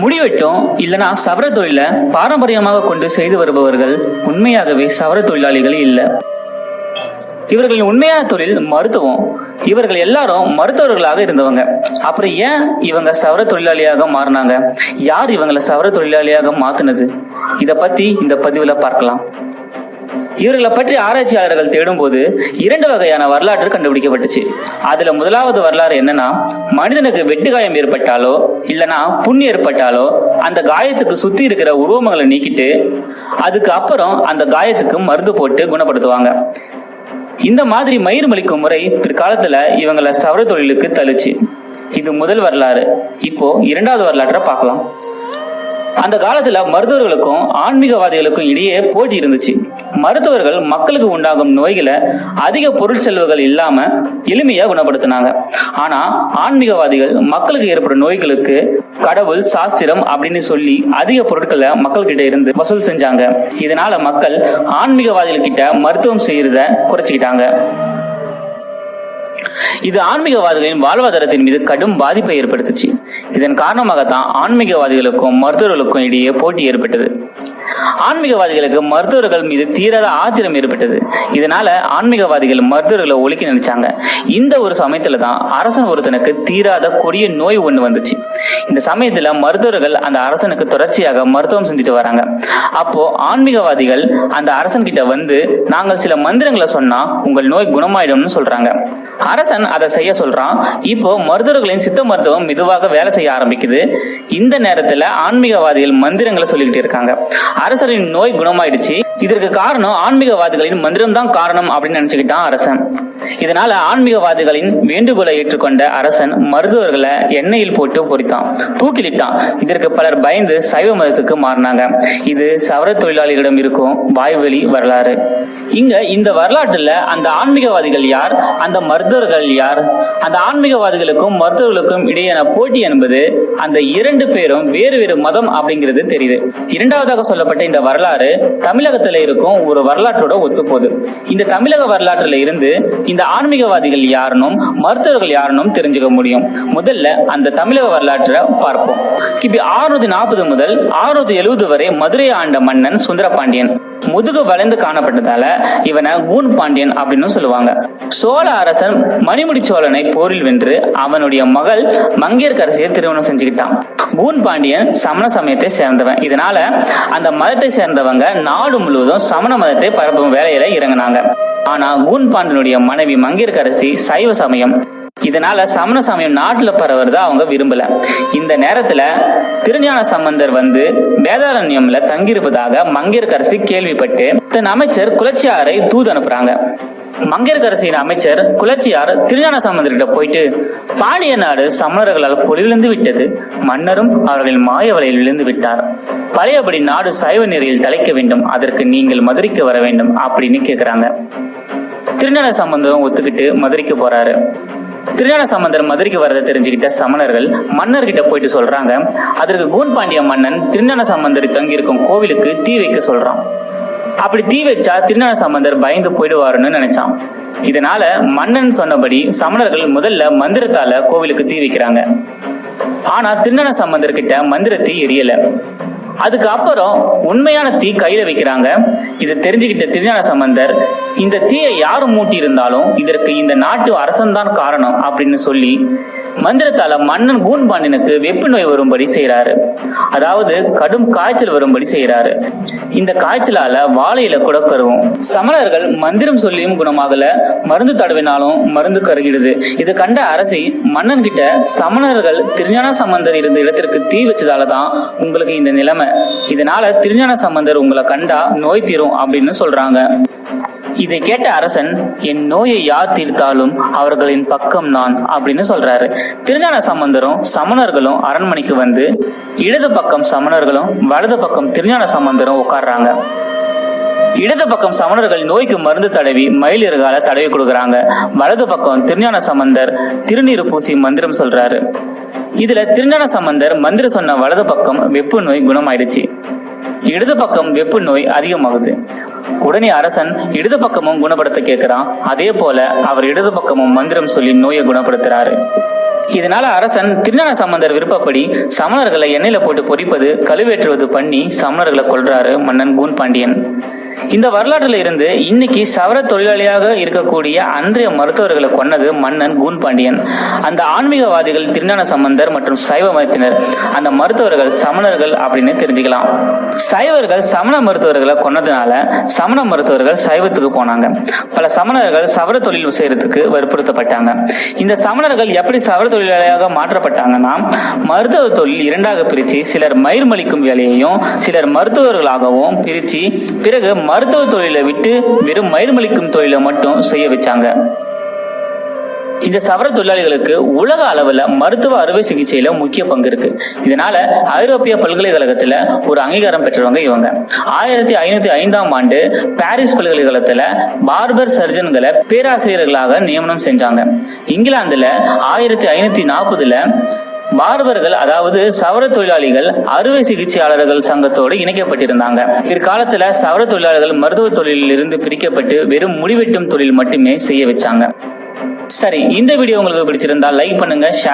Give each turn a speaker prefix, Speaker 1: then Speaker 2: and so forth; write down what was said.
Speaker 1: முடிவெட்டும் இல்லைனா சவர தொழிலை பாரம்பரியமாக கொண்டு செய்து வருபவர்கள் உண்மையாகவே சவர தொழிலாளிகள் இல்லை. இவர்களின் உண்மையான தொழில் மருத்துவம். இவர்கள் எல்லாரும் மருத்துவர்களாக இருந்தவங்க. அப்புறம் ஏன் இவங்க சவர தொழிலாளியாக மாறினாங்க? யார் இவங்களை சவர தொழிலாளியாக மாத்தினது? இதை பத்தி இந்த பதிவுல பார்க்கலாம். இவர்களை பற்றி ஆராய்ச்சியாளர்கள் தேடும்போது 2 வகையான வரலாற்று கண்டுபிடிக்கப்பட்டுச்சு. அதுல முதலாவது வரலாறு என்னன்னா, மனிதனுக்கு வெட்டு காயம் ஏற்பட்டாலோ இல்லைன்னா புண் ஏற்பட்டாலோ அந்த காயத்துக்கு சுத்தி இருக்கிற உருவங்களை நீக்கிட்டு அதுக்கு அப்புறம் அந்த காயத்துக்கு மருந்து போட்டு குணப்படுத்துவாங்க. இந்த மாதிரி மயிர் மலிக்கும் முறை பிற்காலத்துல இவங்களை சவர தொழிலுக்கு தள்ளுச்சு. இது முதல் வரலாறு. இப்போ 2வது வரலாற்றை பார்க்கலாம். அந்த காலத்துல மருத்துவர்களுக்கும் ஆன்மீகவாதிகளுக்கும் இடையே போட்டி இருந்துச்சு. மருத்துவர்கள் மக்களுக்கு உண்டாகும் நோய்களை அதிக பொருள் செலவுகள் இல்லாம எளிமையா குணப்படுத்தினாங்க. ஆனா ஆன்மீகவாதிகள் மக்களுக்கு ஏற்படும் நோய்களுக்கு கடவுள், சாஸ்திரம் அப்படின்னு சொல்லி அதிக பொருட்களை மக்கள் கிட்ட இருந்து வசூல் செஞ்சாங்க. இதனால மக்கள் ஆன்மீகவாதிகள் கிட்ட மருத்துவம் செய்யறத குறைச்சிக்கிட்டாங்க. இது ஆன்மீகவாதிகளின் வாழ்வாதாரத்தின் மீது கடும் பாதிப்பை ஏற்படுத்துச்சு. இதன் காரணமாகத்தான் ஆன்மீகவாதிகளுக்கும் மருத்துவர்களுக்கும் இடையே போட்டி ஏற்பட்டது. ஆன்மீகவாதிகளுக்கு மருத்துவர்கள் மீது தீராத ஆத்திரம் ஏற்பட்டது. இதனால ஆன்மீகவாதிகள் மருத்துவர்களை ஒழிக்க நினைச்சாங்க. இந்த ஒரு சமயத்துல தான் அரசன் ஒருத்தனுக்கு தீராத கொடிய நோய் ஒண்ணு வந்துச்சு. இந்த சமயத்துல மருத்துவர்கள் அந்த அரசனுக்கு தொடர்ச்சியாக மருத்துவம் செஞ்சுட்டு வராங்க. அப்போ ஆன்மீகவாதிகள் அந்த அரசன் கிட்ட வந்து, நாங்கள் சில மந்திரங்களை சொன்னா உங்கள் நோய் குணமாயிடும்னு சொல்றாங்க. அரசன் அதை செய்ய சொல்றான். இப்போ மருத்துவர்களின் சித்த மருத்துவம் மெதுவாக வேலை செய்ய ஆரம்பிக்குது. இந்த நேரத்துல ஆன்மீகவாதிகள் மந்திரங்களை சொல்லிக்கிட்டு இருக்காங்க. அரசரின் நோய் குணமாயிடுச்சு. இதற்கு காரணம் ஆன்மீகவாதிகளின் மந்திரம் தான் காரணம் அப்படின்னு நினைச்சுக்கிட்டான் அரசன். இதனால ஆன்மீகவாதிகளின் வேண்டுகோளை ஏற்றுக்கொண்ட அரசன் மருத்துவர்களை எண்ணெயில் போட்டு பொறித்தான், தூக்கிலிட்டான். இதற்கு பலர் பயந்து சைவ மதத்துக்கு மாறினாங்க. இது சவர தொழிலாளிகளிடம் இருக்கும் வாய்வழி வரலாறு. இங்க இந்த வரலாற்றுல அந்த ஆன்மீகவாதிகள் யார், அந்த மருத்துவர்கள் யார்? அந்த ஆன்மீகவாதிகளுக்கும் மருத்துவர்களுக்கும் இடையான போட்டி என்பது அந்த 2 பேரும் வேறு வேறு மதம் அப்படிங்கிறது தெரியுது. 2வதாக சொல்லப்பட்ட இந்த வரலாறு தமிழகத்துல இருக்கும் ஒரு வரலாற்றோட ஒத்துப்போகுது. இந்த தமிழக வரலாற்றுல இருந்து இந்த ஆன்மீகவாதிகள் யாருனும் மருத்துவர்கள் யாருனும் தெரிஞ்சுக்க முடியும். முதல்ல அந்த தமிழக வரலாற்றை பார்ப்போம். கிபி 640 முதல் 670 வரை மதுரை ஆண்ட மன்னன் சுந்தரபாண்டியன். முதுகு வளைந்து காணப்பட்டதால இவனை கூன் பாண்டியன் அப்படின்னு சொல்லுவாங்க. சோழ அரசன் மணிமுடி சோழனை போரில் வென்று அவனுடைய மகள் மங்கையர்க்கரசியை திருமணம் செஞ்சுக்கிட்டான். கூன் பாண்டியன் சமண சமயத்தை சேர்ந்தவன். இதனால அந்த மதத்தை சேர்ந்தவங்க நாடு முழுவதும் சமண மதத்தை பரப்பும் வேலையில இறங்கினாங்க. ஆனா கூன் பாண்டியனுடைய மனைவி மங்கையர்க்கரசி சைவ சமயம். இதனால சமண சமயம் நாட்டுல பரவுறத அவங்க விரும்பல. இந்த நேரத்துல திருஞான சம்பந்தர் வந்து வேதாரண்யம்ல தங்கியிருப்பதாக மங்கையர்க்கரசி கேள்விப்பட்டு தன் அமைச்சர் குலச்சியாரை தூது அனுப்புறாங்க. மங்கையர்க்கரசியின் அமைச்சர் குலச்சியார் திருஞான சம்பந்தர்கிட்ட போயிட்டு, பாண்டிய நாடு சமணர்களால் பொலிவிழந்து விட்டது, மன்னரும் அவர்களின் மாய வலையில் விழுந்து விட்டார், பழையபடி நாடு சைவ நெறியில் தலைக்க வேண்டும், அதற்கு நீங்கள் மதுரைக்கு வர வேண்டும் அப்படின்னு கேக்குறாங்க. திருஞான சம்பந்தரும் ஒத்துக்கிட்டு மதுரைக்கு போறாரு. திருஞான சம்பந்தர் மதுரைக்கு வரதை தெரிஞ்சுக்கிட்ட சமணர்கள் மன்னர்கிட்ட போயிட்டு சொல்றாங்க. அதற்கு கூன் பாண்டிய மன்னன் திருஞான சம்பந்தர் தங்கியிருக்கும் கோவிலுக்கு தீ வைக்க சொல்றான். அப்படி தீ வச்சா திருஞான சம்பந்தர் பயந்து போயிடுவாருன்னு நினைச்சான். இதனால மன்னன் சொன்னபடி சமணர்கள் முதல்ல மந்திரத்தால கோவிலுக்கு தீ வைக்கிறாங்க. ஆனா திருஞான சம்பந்தர் கிட்ட மந்திர தீ எரியல. அதுக்கு அப்புறம் உண்மையான தீ கையில வைக்கிறாங்க. இதை தெரிஞ்சுக்கிட்ட திருஞான சம்பந்தர், இந்த தீயை யாரு மூட்டி இருந்தாலும் இதற்கு இந்த நாட்டு அரசன் தான் காரணம் அப்படின்னு சொல்லி மந்திரத்தால மன்னன் கூன் பாண்டியனுக்கு வெப்பு நோய் வரும்படி செய்யறாரு. அதாவது கடும் காய்ச்சல் வரும்படி செய்யறாரு. இந்த காய்ச்சலால வாழையில கூட கருவும். சமணர்கள் மந்திரம் சொல்லியும் குணமாகல, மருந்து தடவினாலும் மருந்து கருகிடுது. இது கண்ட அரசி மன்னன் கிட்ட, சமணர்கள் திருஞான சம்பந்தர் இருந்த இடத்திற்கு தீ வச்சதாலதான் உங்களுக்கு இந்த நிலைமை, இதனால திருஞான சம்பந்தர் உங்களை கண்டா நோய் தீரும் அப்படின்னு சொல்றாங்க. இதை கேட்ட அரசன், என் நோயை யார் தீர்த்தாலும் அவர்களின் பக்கம் நான் அப்படின்னு சொல்றாரு. திருஞான சம்பந்தரும் சமணர்களும் அரண்மனைக்கு வந்து இடது பக்கம் சமணர்களும் வலது பக்கம் திருஞான சம்பந்தரும் உட்கார்றாங்க. இடது பக்கம் சமணர்கள் நோய்க்கு மருந்து தடவி மயில் இருகால தடவி கொடுக்குறாங்க. வலது பக்கம் திருஞான சம்பந்தர் திருநீர் பூசி மந்திரம் சொல்றாரு. இதுல திருஞான சம்பந்தர் மந்திரம் சொன்ன வலது பக்கம் வெப்பு நோய் குணமாயிடுச்சு. இடது பக்கம் வெப்பு நோய் அதிகமாகுது. உடனே அரசன் இடது பக்கமும் குணப்படுத்த கேட்கிறான். அதே போல அவர் இடது பக்கமும் மந்திரம் சொல்லி நோயை குணப்படுத்துறாரு. இதனால அரசன் திருஞான சம்பந்தர் விருப்பப்படி சமணர்களை எண்ணெயில போட்டு பொரிப்பது, கழுவேற்றுவது பண்ணி சமணர்களை கொல்றாரு மன்னன் கூன் பாண்டியன். இந்த வரலாற்றுல இருந்து இன்னைக்கு சவர தொழிலாளியாக இருக்கக்கூடிய அன்றைய மருத்துவர்களை கொன்னது மன்னன் கூன் பாண்டியன். அந்த ஆன்மீகவாதிகள் திருஞான சம்பந்தர் மற்றும் சைவ மதத்தினர், அந்த மருத்துவர்கள் சமணர்கள் அப்படின்னு தெரிஞ்சுக்கலாம். சைவர்கள் சமண மருத்துவர்களை கொன்னதுனால சமண மருத்துவர்கள் சைவத்துக்கு போனாங்க. பல சமணர்கள் சவர தொழில் செய்யறதுக்கு வற்புறுத்தப்பட்டாங்க. இந்த சமணர்கள் எப்படி சவர தொழிலாளியாக மாற்றப்பட்டாங்கன்னா, மருத்துவ தொழில் இரண்டாக பிரிச்சு சிலர் மயிர்மலிக்கும் வேலையையும் சிலர் மருத்துவர்களாகவும் பிரிச்சு பிறகு மருத்துவ தொழிலை விட்டு வெறும் மயிர்மலிக்கும் தொழிலை மட்டும் செய்ய வச்சாங்க. இந்த சவர தொழிலாளிகளுக்கு உலக அளவுல மருத்துவ அறுவை சிகிச்சையில முக்கிய பங்கு இருக்கு. இதனால ஐரோப்பிய பல்கலைக்கழகத்துல ஒரு அங்கீகாரம் பெற்றவங்க இவங்க. 1505ஆம் ஆண்டு பாரிஸ் பல்கலைக்கழகத்துல பார்பர் சர்ஜன்களை பேராசிரியர்களாக நியமனம் செஞ்சாங்க. இங்கிலாந்துல 1540ல பார்பர்கள், அதாவது சவர தொழிலாளிகள் அறுவை சிகிச்சையாளர்கள் சங்கத்தோடு இணைக்கப்பட்டிருந்தாங்க. பிற்காலத்துல சவர தொழிலாளர்கள் மருத்துவ தொழிலில் இருந்து பிரிக்கப்பட்டு வெறும் முடிவெட்டும் தொழில் மட்டுமே செய்ய வச்சாங்க. சரி, இந்த வீடியோ உங்களுக்கு பிடிச்சிருந்தா லைக் பண்ணுங்க, ஷேர்